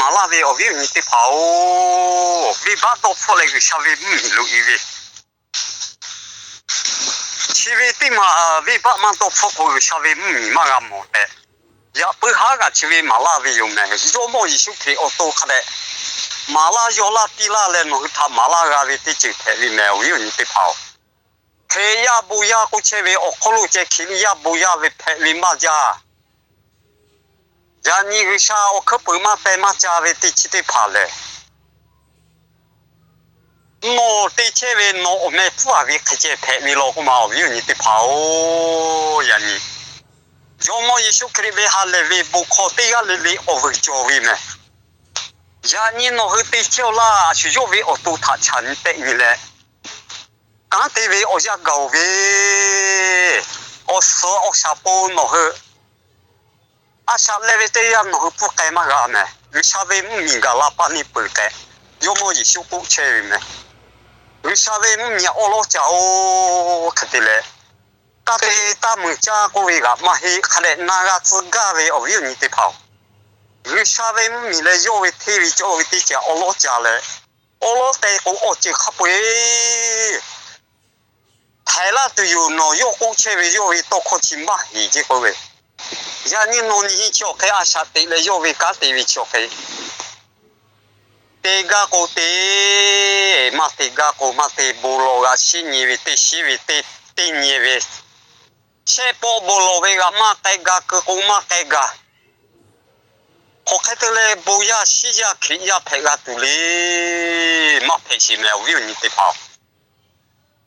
马拉维哦，你得跑，你把到出来个稍微路一位，其实对嘛，你把嘛到出个稍微嘛个么的，也不下个其实马拉维有没，要么一手可以哦多看的，马拉要拉地拉嘞，侬他马拉个维的就太里面，我有你得跑，他也不要过去为哦，可能这去也不要为太里嘛家。然你个啥，我可不嘛带嘛家为地去的跑嘞。我对这位我们不为开这拍为老个嘛，有你的跑呀你。要么一手可以为下来为不靠对个来我会教为咩？呀你那会对教啦，是要为我都他强的你嘞。刚对为我家搞为，我说我下坡那会。啊，下来为这样我不该嘛个咩？你下为米个喇叭你不该，要么一手不切咩？你下为米我老家哦，看得嘞，但是他们家个位个嘛是看来那个自家为哦有你的跑，你下为米嘞要为体育就为的家我老家嘞，我老在个我就可不会，台啦都有喏，要过去为要为多靠近嘛，已经个位。呀，你弄你叫开阿下地了，要为家地为叫开，地家个地，嘛地家个嘛地部落个新年为地西为地地年为，些波部落为个嘛地家个个嘛地家，我开得来不呀西呀去呀拍个土里，嘛拍些没有你的跑。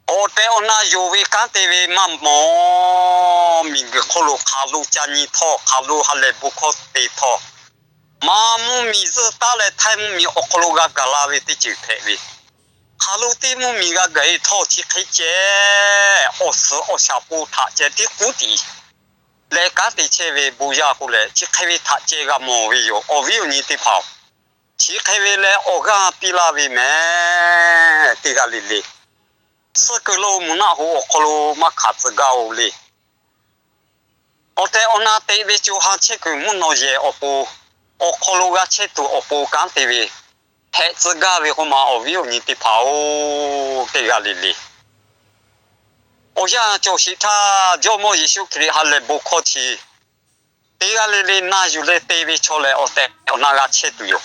我在我那有位干的位嘛么，明个可路卡路加尼套，卡路还来不靠地套，嘛么米子打来太么米，我可路个格拉位的就太位，卡路的么米个个一套去开街，我是我下步他街的谷地，来干的车位不要过来，去开位他街个么位有，我有你的跑，去开位来我个比拉位咩，这个哩哩。这个路木那户可路嘛卡子高哩，我在我那地位就行这个木那些我不，我可路个车都我不干地位，拍子高位我嘛我有你的跑这个哩哩，我想就是他要么一手可以还来不客气，这个哩哩那有来地位出来我在我那个车都有，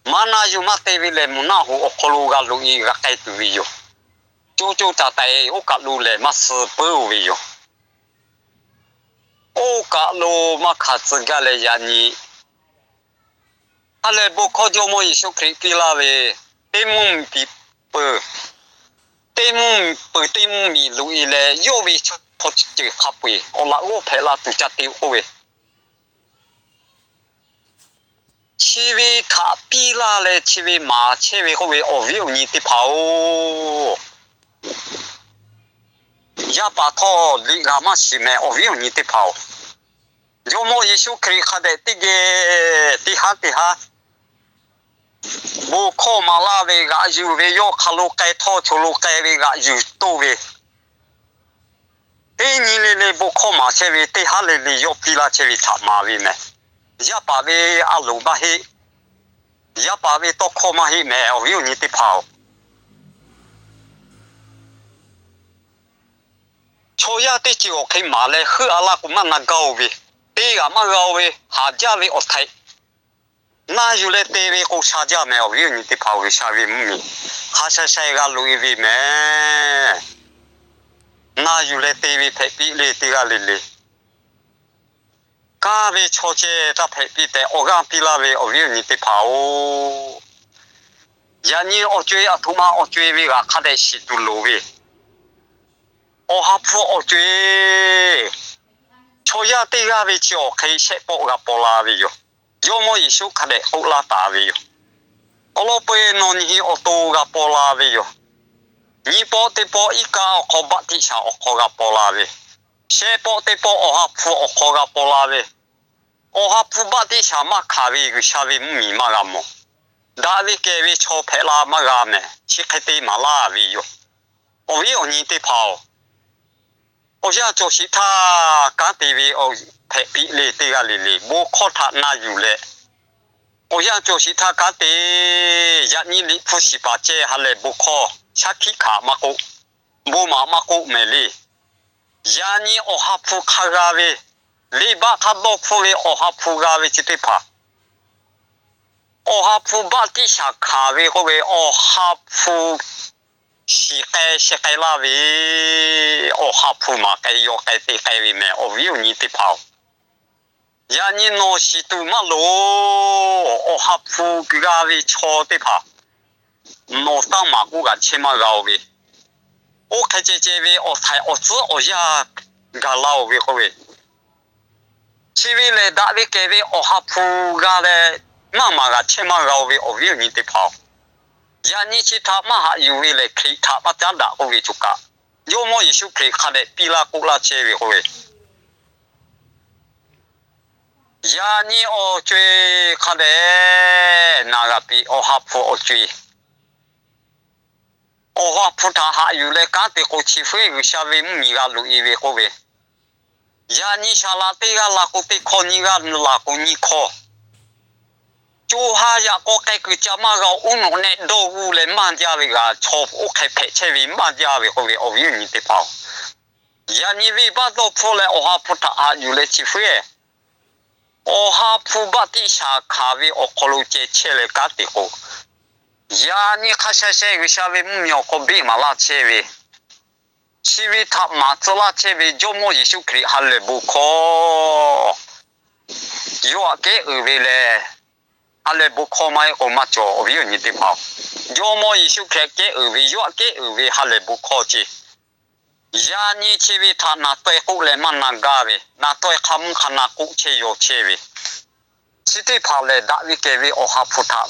嘛那有嘛地位来木那户我可路个路一个该都有。就在在我家路嘞嘛是不会有，我家路嘛卡子个嘞呀你，他嘞不靠就么一手可以给啦喂，对么比不，对么米路伊嘞有为出破就卡不，我拉我陪啦都家丢喂，七位他比啦嘞七位马七位后位哦有你的跑。呀，把头离俺们西面，我有你的跑。要么一手可以看的这个底下，我靠马拉维个有为要看路该套出路该为个有多为。哎，你嘞不靠马车为底下嘞要比拉车为插马为咩？呀，把为阿路把嘿，呀把为多靠马嘿咩？我有你的跑。初一的就可以买来喝阿拉个嘛那高位，第个嘛高位，下家位我睇，那有来第位个下家没有，有你的跑位下位咪，下下个路位咩？那有来第位拍比哩第个哩哩，家位初节他拍比的，我讲比那位我有你的跑，呀你我追阿图嘛我追位个，看得是都路位。我哈铺我对，初一第个位就可以吃包个包拉位哟，要么一手看的欧拉大位哟，我老辈弄你我多个包拉位哟，你包的包一个我把底下我个包拉位，吃包的包我哈铺我个包拉位，我哈铺把底下嘛卡位个下位米嘛个么，大位给位炒配拉嘛个么，吃开的嘛拉位哟，我有你的跑。我想就是他刚地位哦，拍比例这个哩哩，我靠他那有嘞，我想就是他家的一年里不是把这还来不考，下去卡嘛个，不嘛个没哩。一年我还不卡个喂，你把他老苦喂，我还不个喂就对怕。我还不把地下卡喂个喂，我还不是该啦喂，我还不嘛该要该对该喂咩，我有你对跑。一年诺是都嘛咯，我还不个喂错对跑，诺上马古个起码个喂。我开这位，我才我知我呀个老位个位，这位嘞大位这位我还铺个嘞，妈妈个起码个位我有你的跑，呀你去他妈还有位嘞，可以他妈家大个位就个，有么也就可以看嘞，比拉古拉这位个位，呀你我追看嘞那个比我还铺我追。我话普他还有嘞，刚得过去会有下位米个路一位个位，呀你下拉对个拉个对考你个拉个你考，就哈呀个该个家嘛个乌弄呢都乌嘞满家位个错我开拍车位满家位个位我有你的跑，呀你尾巴都破了，我话普他还有嘞去会，我哈普把地下卡位我考路接车嘞刚得过。呀，你看下个下位没有个比嘛拉车位，车位他马子拉车位就么也就可以还来不可，有啊给二位嘞，还来不可嘛我嘛做，我有你的跑，有么也就可以给二位，有啊给二位还来不可去，呀你车位他拿对好来嘛拿个位，拿对看不看拿股车有车位，是对跑嘞大位给位我还不他。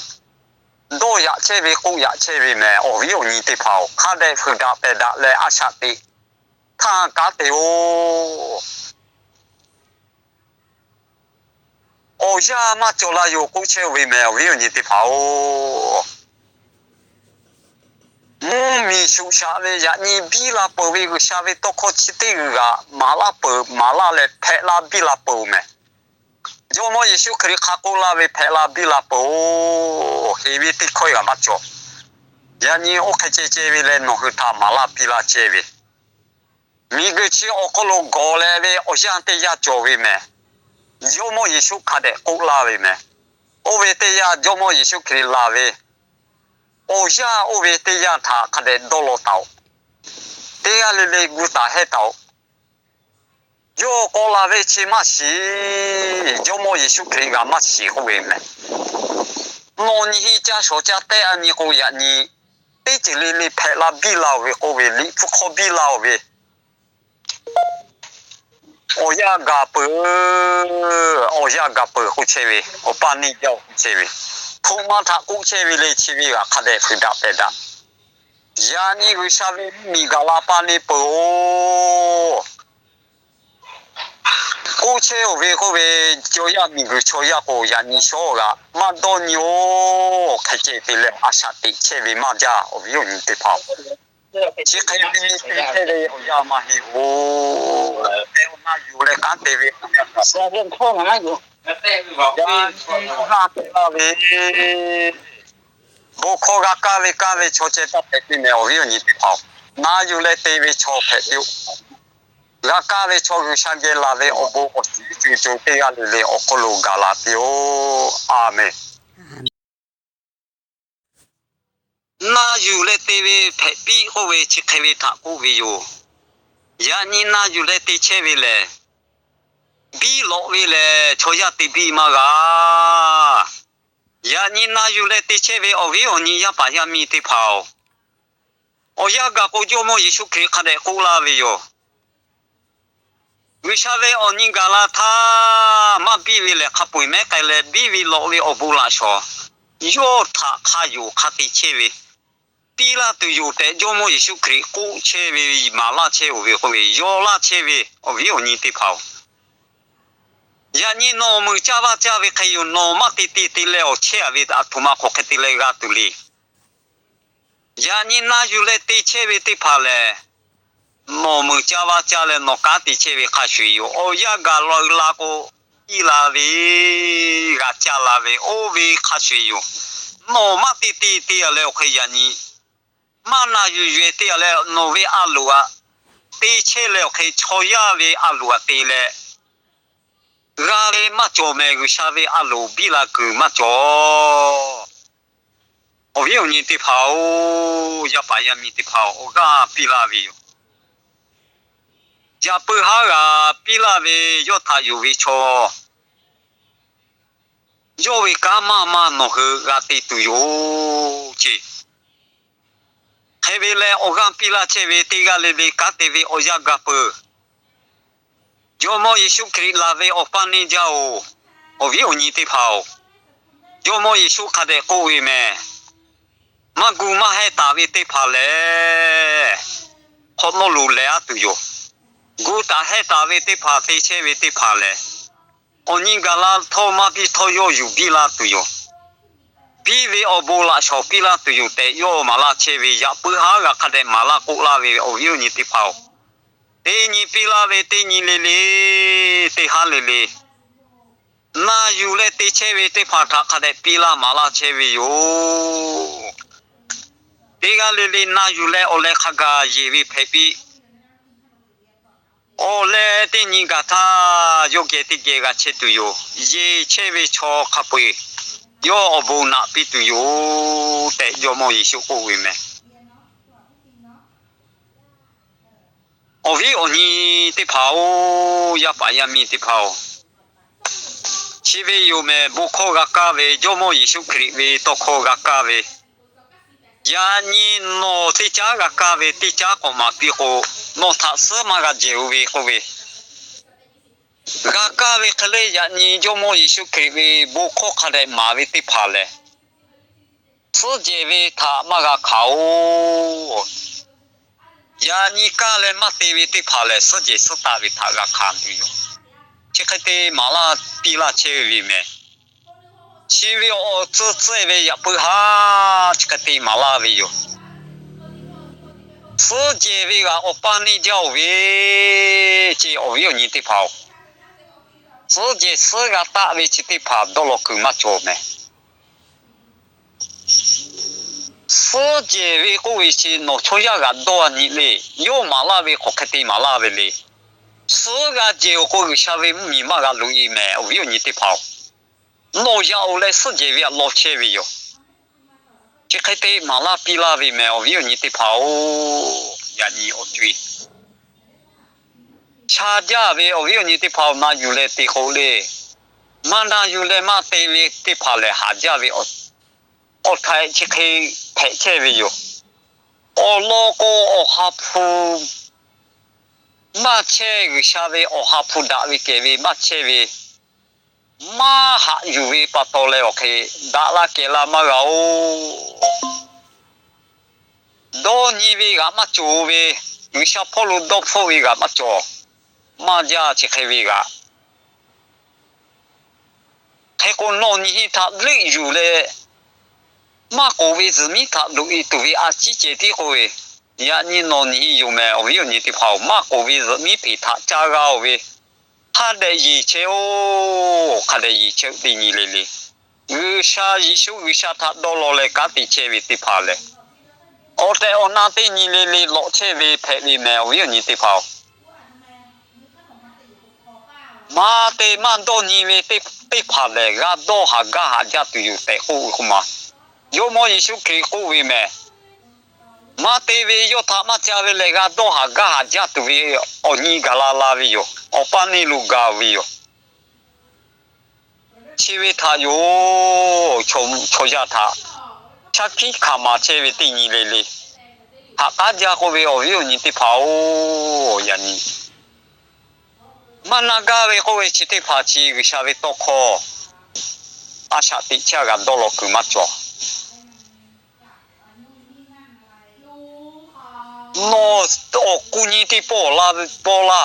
都呀，这位好呀，这位咩？哦，有你的跑，他的回答回答来阿下的，他搞的哦。哦呀，嘛做了有好车位咩？有你的跑哦。米手下位呀，你比拉包位个下位都可吃的个，马拉包马拉嘞拍拉比拉包咩？有么也就可以卡过拉位拍拉比拉包，黑位的可以个嘛做。呀，你我看这位嘞，弄个他马拉比拉这位，每个去我可能搞来位，我想得呀做位咩？有么也就看得过拉位咩？我为得呀，有么也就可以拉位。我呀，我为得呀，他看得多罗道，得呀嘞古大黑道。有个拉位起码是，有么也就可以个嘛是会咩？那你家说家带啊，你个呀你。对这里你拍了比老位，我为你不可比老位。我呀个不，我呀个不好车位，我把你叫车位。他妈他好车位嘞，车位啊，看得回答回答。呀，你为啥位你个老板你不？好车位个位就要你个车呀个呀，你说个，嘛多牛，开这边嘞，阿下的车位嘛家，我有你的跑。chỉ khi đi thế đây ở mà hiểu em mà hiểu lại cả TV sao vẫn không hả hiểu ra là vì bố khó gặp cả về cho chế tập thì mèo hiểu như thế nào mà hiểu lại TV cho phải hiểu ra cả về cho cái sáng cái là về ở bố ở chỉ cho cái là về ở cô lô gà là hiểu amen na yu le TV phe pi ho we chi khai we tha ko we yo ya ni na yu le te che we le bi lo we le cho ya ti bi ma ga ya ni na yu le te che we o we o ni ya pa ya mi te phao o ya ga ko jo mo Yesu kri kha de ko la we yo we sha we o ni ga la tha ma bi we le kha pui me kai le bi we lo we o bu la sho yo tha kha yu kha ti che we比拉都有的，要么也就可以过车位、马拉车位或者摇拉车位，我有你的跑。呀，你那么加把加位还有那么的了车位的，他妈可开的来个独立。呀，你那有来的车位的跑嘞，那么加把加嘞那家的车位还需要，哦呀个拉个比拉维个加拉维欧维卡水哟，诺马地了可以呀你，马那约地了诺维阿鲁啊，地切了可以超亚维阿鲁啊地嘞，拉维马做咩个下维阿鲁比拉个马做，我有你的跑，要把呀你的跑，我个比拉维哟。ya pahara pilave yo tha yu vi cho yo vi kama ma no he ga ti tu yo chi he ve le ogan pila che ve ti ga le ve ka te ve o ya ga pe yo mo yesu kri la ve o pa ni ja o vi o ni ti phao yo mo yesu kha de ko vi me ma gu ma he ta vi ti pha le kho no lu le a tu yo gu ta he ta ve ti pha ti che ve ti pha le oni gala tho ma pi tho yo yu bi la tu yo bi ve o bo la sho pi la tu yo te yo ma la che ve ya pu ha ga kha de ma la ko la ve o yu ni ti phao te ni pi la ve te ni le te ha le na yu le te che ve te pha tha kha de pi la ma la che ve yo te ga le na yu le o le kha ga ye vi phe pi ole te ni ga tha yo ke ti ke ga che tu yo ye che ve cho kha pui yo obu na pi tu yo te yo mo yi shu ko wi me ovi oni te phao ya pa ya mi te phao chi ve yo me bu kho ga ka ve yo mo yi shu kri ve to kho ga ka ve ya ni no te cha ga ka ve te cha ko ma pi ko no tha sa ma ga je ve ko ve ga ka ve khle ya ni yo mo yi shu kri ve bu kho kha de ma ve te pha le su je ve tha ma ga khao ya ni ka le ma te ve te pha le su je su ta ve tha ga khan tu yo che khate ma la pi la che ve me chi ve o zu zhe ve ya pu ha che khate ma la ve yo su je ve ga o pa ni jiao ve che o yo ni te phao su je su ga ta ve chi te pha do lo ku ma cho me su je ve ko ve chi no cho ya ga do ni le yo ma la ve ko khate ma la ve le su ga je ko ge sha ve mi ma ga lu yi me o yo ni te phao no ya o le su je ve lo che ve yo che khate ma la pi la ve me o yo ni te phao ya ni o tui cha ja ve o yo ni te phao ma yu le te ho le ma na yu le ma te ve te pha le ha ja ve o thai che khai phe che ve yo o lo ko o ha phu ma che ge sha ve o ha phu da ve ke ve ma che ve ma ha yu ve pa to le o ke da la ke la ma ga o do ni ve ga ma chu ve yu sha pho lu do pho ve ga ma cho ma ja che khai ve ga thế con nó như thế lợi dụng le mà cố về gì mi thà lợi tụ về à chỉ chế thì coi ya như nó như dùng mà ở đây như thế phao mà cố về gì mi bị thà cha gạo về thà để gì chế ô thà để gì chế thì như thế này người sa gì số người sa thà đô la le cả thì chế về thì phao le ở đây ở那thì như thế này lọ chế về phải về mà ở đây như thế phao mà để mà đô như về thì phao le gà đô hà gà hà giá tụi yêu để ô không mà yo mo yesu kri ko vi me ma te ve yo tha ma cha ve le ga do ha ga ha ja tu vi o ni ga la vi yo o pa ni lu ga vi yo chi ve tha yo cho ja tha cha ki kha ma che ve ti ni le ha ka ja ko ve o yo ni ti pha o ya ni ma na ga ve ko ve chi ti pha chi vi sha ve to kho a sha ti cha ga do lo ku ma cho no o kuni ti po la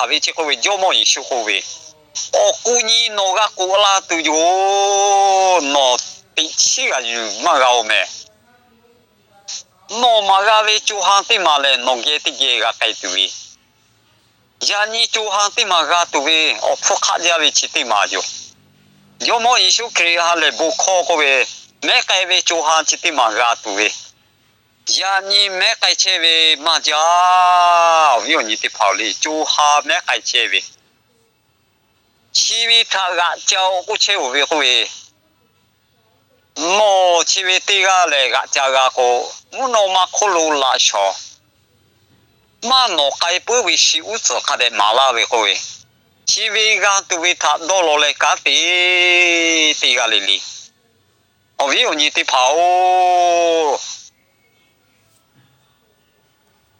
ve che ko ve jo mo yi shu ko ve o kuni no ga ko la tu yo no ti chi ga yu ma ga o me no ma ga ve chu han ti ma le no ge ti ge ga kai tu vi ya ni chu han ti ma ga tu ve o pho kha ja ve chi ti ma jo 有么艺术可以哈来不考个喂，没改为就哈去的嘛个多喂。呀，你没改切喂嘛家，有你的跑哩，就哈没改切喂。七位他个叫不切喂喂。莫七位这个来个家个个，我那么可路拉少。嘛诺改不为是物质看的马拉为会，七位个都为他多落来个的个哩哩，我有你的跑，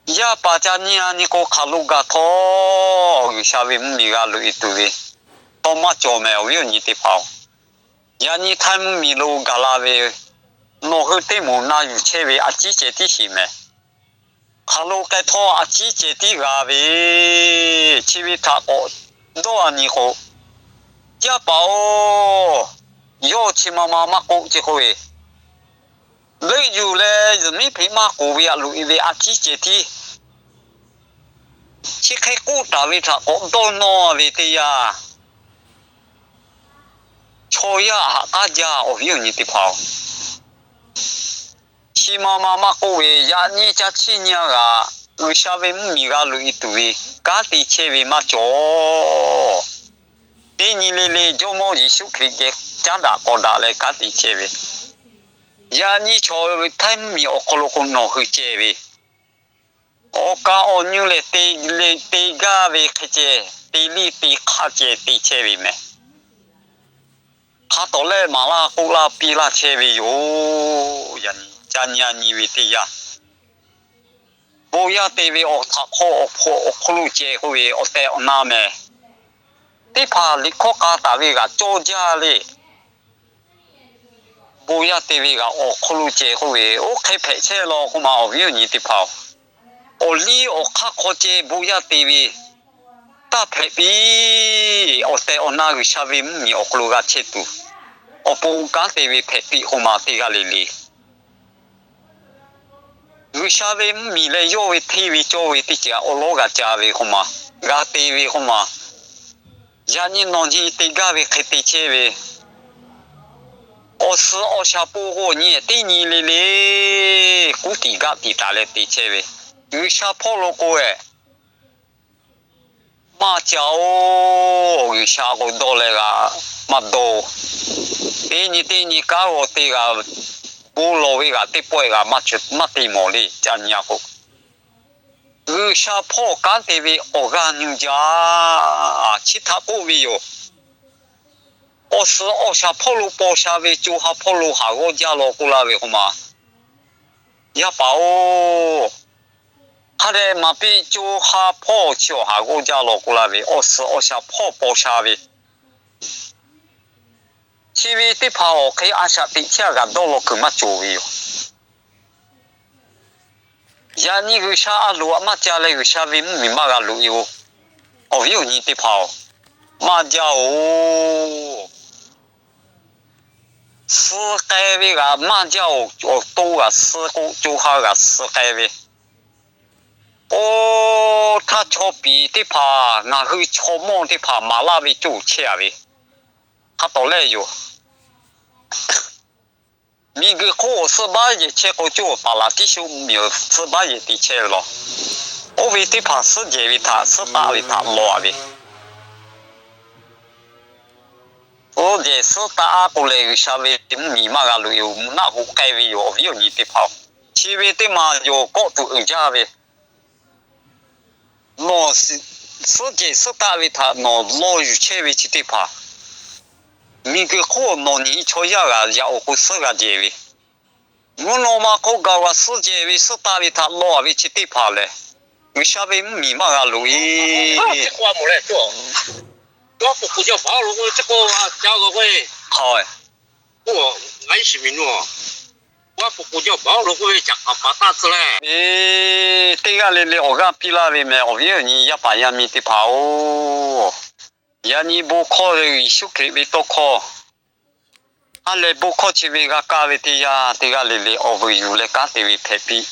呀把家你啊你个卡路个头，下位米个路一堆的，多么久没有你的跑，呀你看米路个拉位，诺后对木那有车位啊季节的是没？哈喽，该拖啊，季节的个喂，七位他哦，多啊你好，家宝，有起妈妈妈过这个喂，累有嘞，人民陪妈过喂啊，路一位啊，季节的，去开古大位他哦，多孬喂的呀，错呀，大家哦，有你的跑。起妈妈妈过喂呀，你家去年啊，为啥为米个路一堆，家的车为嘛做？第二嘞就么艺术可以加大高大嘞家的车为，呀你坐太米我可能可能会车为，我家我牛嘞地个为开车，地里地卡车地车为咩？卡到嘞马拉古拉比拉车为哟人。家你为的呀，不要对为我他可路接会我带我那么，你怕你国家大为个作家哩，不要对为个我可路接会我开配车咯，我嘛我有你的跑，我哩我卡可接不要对为，大配比我带我那个下为米我可路个车度，我不敢对为配比我嘛对个哩哩。为啥为米嘞有为体为作为的家，我老个家为好嘛，个地为好嘛，家你弄起地个为开地车为，我是我下不过你，对你嘞嘞，古地个地大嘞地车为，为啥跑路过诶？马家哦，为啥个多嘞个马多？对你搞我这个。不老为个地背个马地毛哩，这样个。有下坡干地为我个牛家，其他不为哟。我是我下坡路坡下为就下坡路下我家路过来为好嘛？也把哦，他的马比就下坡就下我家路过来为，我是我下坡坡下为。其实的跑可以按下底下个道路去嘛做哟。呀，你个啥阿路嘛家嘞个啥为咪嘛个路哟？哦哟，你的跑嘛家哦，世界为个嘛家哦，我多个世界就下个世界为。哦，他错比的跑，那去错梦的跑，马拉为做车为，他到嘞哟。米个可是把一切个就把那地修没有是把一的切了，我为的怕世界为他是大为他落为，我这是大过来个啥为米嘛个旅游那不该为有你的跑，其为的嘛有高度人家为，那是世界是大为他那落雨切为去的跑。米个可能你瞧下个要我是个结尾，我那么可搞个世界为是大为他老为去地跑嘞，为啥为米嘛个路伊？这个没来做，我不叫跑路，我这个交个会。好诶，我俺是民哦，我不叫跑路，我讲把大子嘞。这个哩我讲比那为咩？我有你一百米的跑。呀，你不考虑艺术可以多考，啊，你不考去为个价位的呀，这个哩我会有嘞价位配比，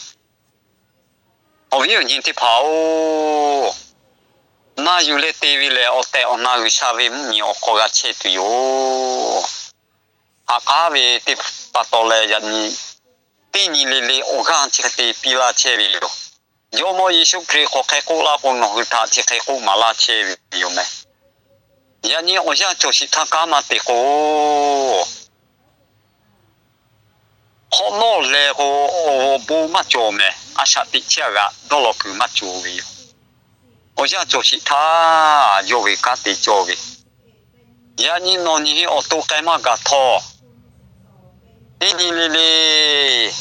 我有人的跑，那有嘞 TV 嘞，我带我那个下位米我搞个车队哟，啊，咖位的把到嘞人呢，第二嘞我看这个的比拉车位哟，有么一首歌我开过啦，我弄他这开过马拉车位有没？人呢，我想就是他干嘛的个。好多嘞个我不嘛做咩，啊啥的车个到了去嘛做嘅，我想就是他做嘅家的做嘅，呀你弄你我都该嘛个拖，你哩，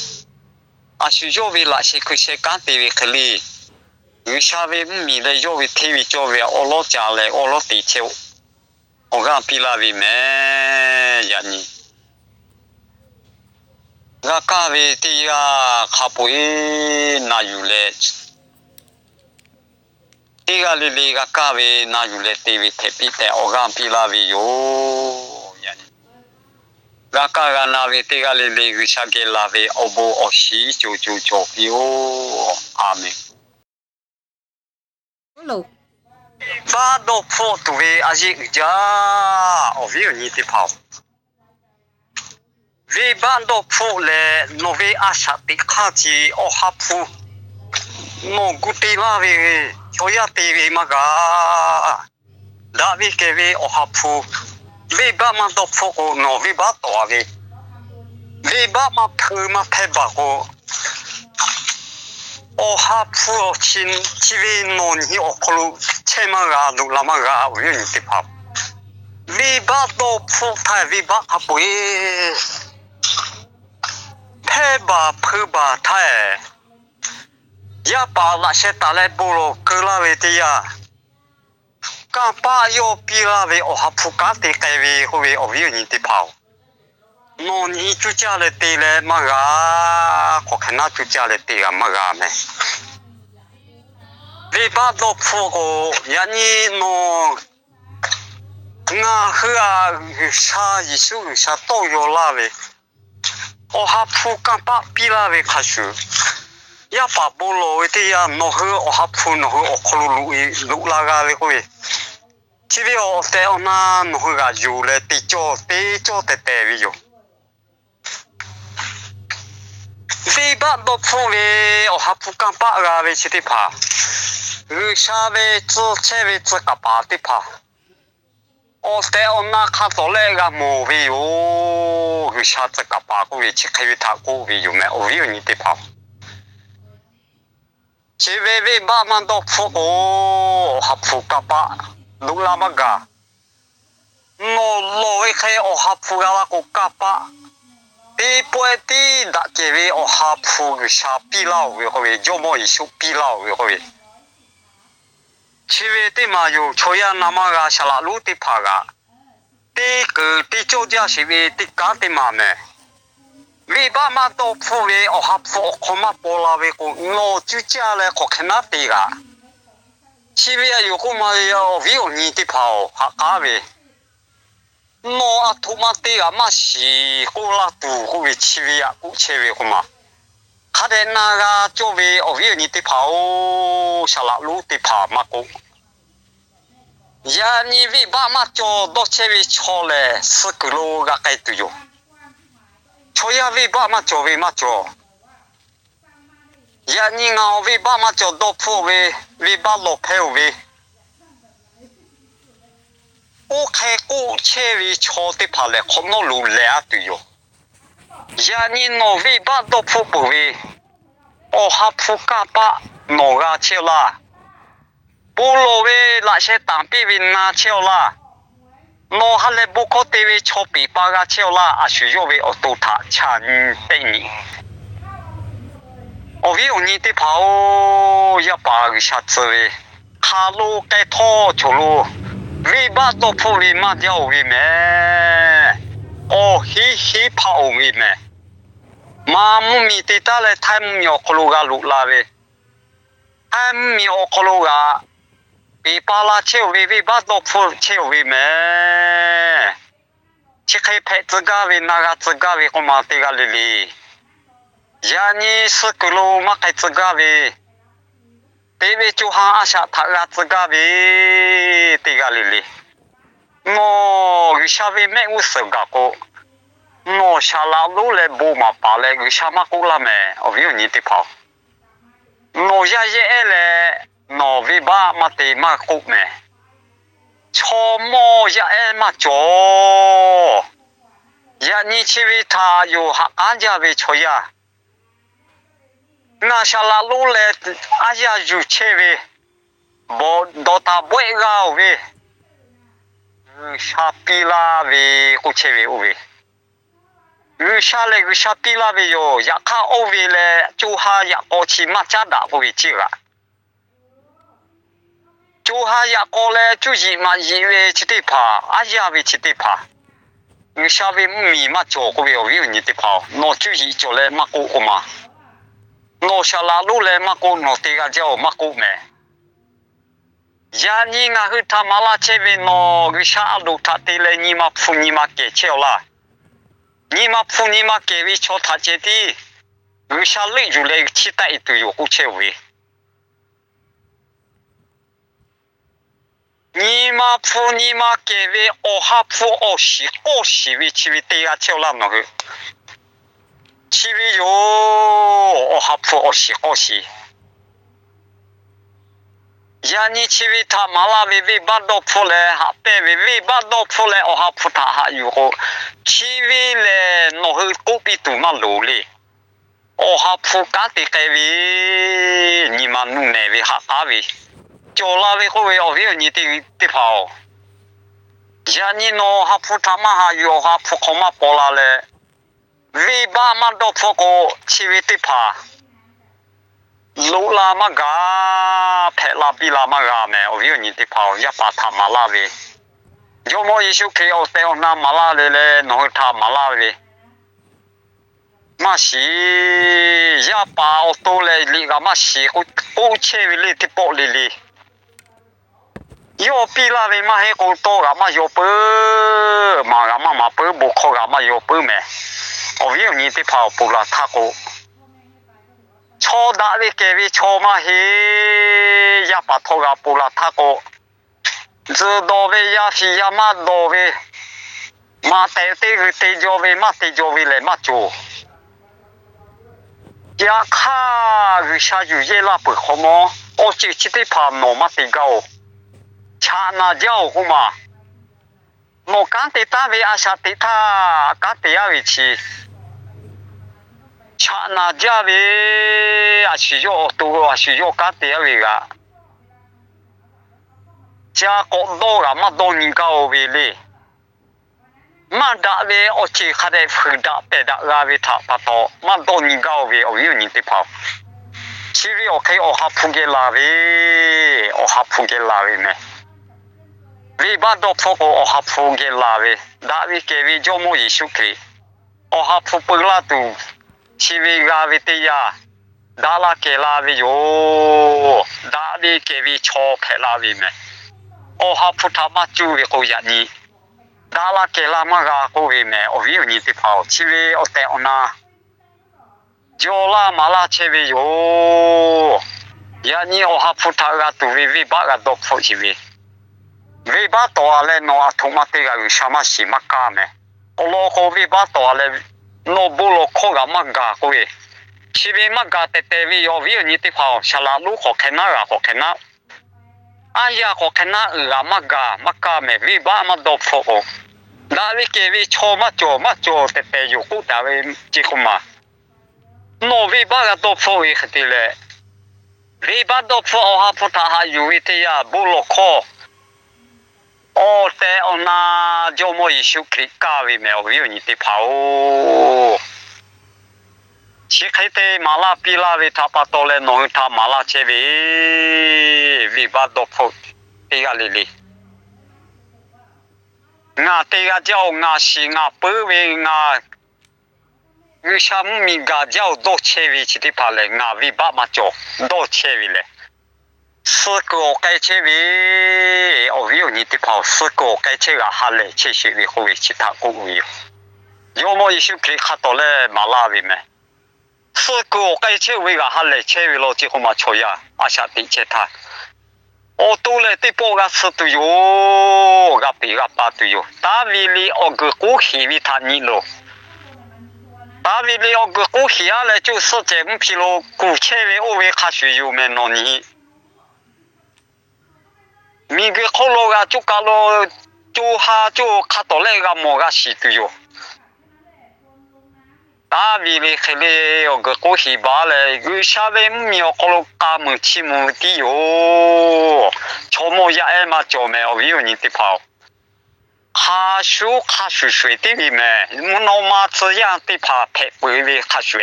啊是做嘅那些佢些干的嘅可哩，有下位唔咪嘞做嘅 TV 做嘅，我老家嘞我老地球，我讲比拉位咩呀你。那咖啡的啊，咖啡那有嘞，这个哩哩个咖啡那有嘞，对位特别的，我讲比那位哟，呀，那个那位这个哩哩个啥个那位，我不我洗就哟，阿门。Hello. 发到破土位，阿是家，我有你的跑。vì ban đầu phụ lệ nó về à sát đi khá chỉ ở hấp phụ nó cụ tì là về cho ya tì về mà cả đã vì cái về ở hấp phụ vì ban đầu phụ nó vì ban đầu về vì ban mà thử mà phải bảo cô ở hấp phụ chỉ vì nó như ở cô chế mà cả lúc làm mà cả vì như thế pháp vì ban đầu phụ thay vì ban hấp phụ thế bà phư bà thay ya bà là sẽ ta lại bù lô cơ la về thì ya cả ba yo pi la về ở hấp phụ cá thì cái về hồi ở phía nhìn thì bảo nó ní chú cha lại thì lại mà gà có khả năng chú cha lại thì mà gà mẹ vì ba đồ phụ cô ya ní nó ngà hứa sa Giêsu sa tô yo la về ở hấp phụ cả ba pi la về khá chú ya ba bố lô thì ya nó hứa ở hấp phụ nó hứa ở khâu lũ la gà về coi chỉ vì ở đây ông nó hứa gà dù là tí cho tệ tệ ví dụ vì bạn đồ phụ về ở hấp phụ cả ba gà về chỉ thì phá người xa về cho chế về cho cả ba thì phá ở đây ông khá tổ lệ gà mù ví dụ người xa cho cả ba cũng vì chỉ khai thác cũng ví dụ mẹ ở ví dụ như thế phá chỉ vì bạn đồ phụ ở hấp phụ cả ba lúc làm mà gà nó lôi khai ở hấp phụ gà là cũng cả ba đi bơi đi đã chỉ vì ở hấp phụ cái sao pi lao về hồi cho mọi số pi lao về hồi chỉ vì thế mà dù chơi ăn nằm gà sao là lú thì phá gà đi cứ đi chỗ ra chỉ vì đi cá thì mà mẹ vì ba mà đồ phụ về ở hấp phụ không mà bỏ la về cũng nó chú cha lại có khả năng đi gà chỉ vìอยู่ก็มาวิวนี่ที่เผาหักกาเวโนอะทุมาตีอะมาสีกูละตูกูวิชีวิอะกูเชวิกูมาคาเดนากาโจเวอวิวนี่ที่เผาฉลาลูที่เผามากูยานี่วิบามาโจดเชวิชอเลสกุโลกะไกตุโยชอยาวิบามาโจวิมาโจยานี่งาวิบามาโจดพูวิบาโลเพววิโอเคกูเชวิชอติพาเลคนโนรูเลอะตุโยยานี่โนวิบาโดพูปุวิโอฮับฟุกาปะโนกาเชลาปูโลเวลาเชตังปีวินนาเชลาโนฮัเลบุโคติวิชอปีปากาเชลาอาชุโยวิโอตุทาชันเตนีโอวิโอนี่ติพายาปากชาตเวคาลูเกโทชูลูวิบาโตพูวิมาเดียววิเมโอฮิพาวิเมมามุมีติตาเลทายมุมีโอคลูกาลุลาเวทายมุมีโอคลูกาปีปาลาเชวิบาโตพูเชวิเมชิเคเพจกาวินากาจกาวิคุมาติกาลิลี ยานี่สกุลมาใครจะกาวี Te ve chu ha asha tha ga tsa ga ve te ga li. No gisha ve me u sa ga ko. No sha la lu le bo ma pa le gisha ma ko la me o vi ni te pa. No ya ye ele no vi ba ma te ma ko me. Cho mo ya e ma cho. Ya ni chi vi tha yo ha an ja ve cho ya. Na sha la lu le a ya ju che ve. Bo do ta bwe ga ve. Sha pi la ve ko che ve o ve. Sha le sha pi la ve yo ya kha o ve le chu ha ya ko chi ma cha da ko ve chi ga. Chu ha ya ko le chu yi ma yi ve chi te pa a ya ve chi te pa. Sha ve mi ma cho ko ve o ve ni te pa. No chu yi cho le ma ko ko ma. No sha la lu le ma ko no te ga jiao ma ko me. Ya ni nga hu ta ma la che ve no sha lu ta te le ni ma phu ni ma ke che la. Ni ma phu ni ma ke vi cho ta che ti. Sha le ju le chi ta i tu yo ku che we. Ni ma phu ni ma ke ve o ha phu o shi vi chi vi te ga che la no hu. Chi vi yo o ha phu o shi. Ya ni chi vi ta ma la vi ba do phu le ha pe vi ba do phu le o ha phu ta ha yu ho. Chi vi le no hu ko pi tu ma lo le. O ha phu ka te ke vi ni ma nu ne vi ha a vi. Cho la vi ho vi o vi ni te pa o. Ya ni no ha phu ta ma ha yu ha phu ko ma po la le. Vi ba ma do phu ko chi vi te pa. Lu la ma ga phe la pi la ma ga me o vi ni te pa ya pa tha ma la ve. Yo mo Yesu ke o te ona ma la le no tha ma la ve. Ma si ya pa o to le li ga ma si ko che vi le te po le li. Yo pi la ve ma he ko to ga ma yo pe ma ga ma pe bo kho ga ma yo pe me. O vi ni te pa po la tha ko. Cho da ve ke vi cho ma he ya pa tho ga po la tha ko. Zu do ve ya si ya ma do ve. Ma te jo ve ma te jo ve le ma cho. Ya kha gu sha ju ye la pu kho mo. O chi chi te pa no ma te ga o. Cha na jiao ho ma. No kan te ta ve a sha te ta ka te ya ve chi. Cha na ja ve a shi yo tu a shi yo ka te ya ve ga. Cha ko do ga ma do ni ga o ve le. Ma da ve o chi kha de phu da pe da ga ve tha pa to. Ma do ni ga o ve o yu ni te pa. Chi vi o kai o ha phu ge la ve. O ha phu ge la ve me. Vi ba do phu ko o ha phu ge la ve. Da vi ke vi jo mo Yesu Kri. O ha phu pu la tu. Chi vi ga ve te ya. Da la ke la ve yo. Da vi ke vi cho phe la ve me. O ha phu tha ma chu ve ko ya ni. Da la ke la ma ga ko ve me. O vi ni te pa. Chi vi o te ona. Jo la ma la che ve yo. Ya ni o ha phu tha ga tu vi ba ga do phu chi vi. Vi ba to ale no a thu ma te ga yu sha ma si ma ka me. O lo ko vi ba to ale no bu lo ko ga ma ga ko ve. Chi vi ma ga te vi yo vi ni te pa. Sha la lu ko ke na ga ko ke na. A ya ko ke na ga ma ka me vi ba ma do phu ko. Da vi ke vi cho ma cho te yu ku da ve chi ku ma. No vi ba ga do phu i khti le. Vi ba do phu o ha phu ta ha yu vi te ya bu lo ko. O te ona jo mo Yesu Kri ka vi me o vi ni te pa o. Chi khai te ma la pi la vi tha pa to le no tha ma la che vi ba do phu te ga li li. Nga te ga jiao nga si nga pu vi nga. Yu sha mi ga jiao do che vi chi te pa le nga vi ba ma cho do che vi le. Sư cổ cái chế vi ở ví dụ như tiếp vào sư cổ cái chế là hà lệ chế sĩ vì hôi chỉ thà cũng vì. Yo mo Yesu Kri khát tổ lệ mà la vì mẹ. 是个该切为个哈来切为了最后嘛错呀，阿下地切他。我都来对包个吃都有，个比个八都有。大为里我个过去为他你咯。大为里我个过去下来就是这么皮咯，过切为我为卡学有没喏你。mi cái khâu lo ga chú cá lo chú ha chú cá tổ lệ ga mò ga xí tu yo ta vì lý khi lý ở cái cố hì bà lệ cứ xa về miêu khâu lo cá mù chi mù đi yo cho mò ya em mà cho mẹ ở yêu nhị đi phao khá su suy đi vì mẹ muốn nó mà chỉ yang đi phao phê bùi vì khá su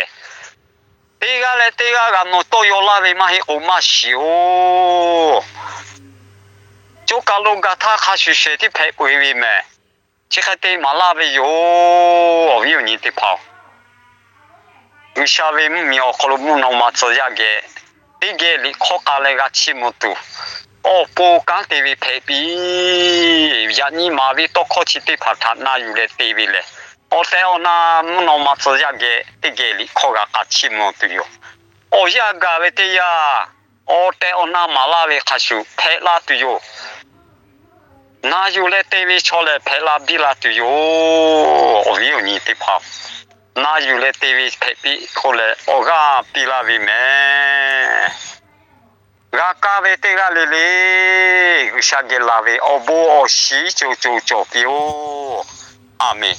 đi ga nó to yo la vì mà hi ôm mà xíu chú cá lông cá thác khá suy suy đi phê bùi vì mẹ chỉ khai đi mà la vì yo ở yêu nhị đi phao cứ xa về miêu khâu lo muốn nó mà chỉ yang cái đi cái lý khó cá lệ ga chi mù tu bố càng TV phê bì ya ni mà vì to khó chỉ đi phạt thắt na yêu lệ TV lệ theo na nó mà chỉ ya cái lý khó ga chi mù tu yo ya ga về thế ya theo na mà la về khá su phê la tu yo na yêu lệ TV cho lệ phê la bì la tu yo yêu ni đi phao na yêu lệ TV phê bì khó lệ ga bì la vì mẹ ga ka ve te ga le le sha ge la ve obo o shi cho cho cho pio amen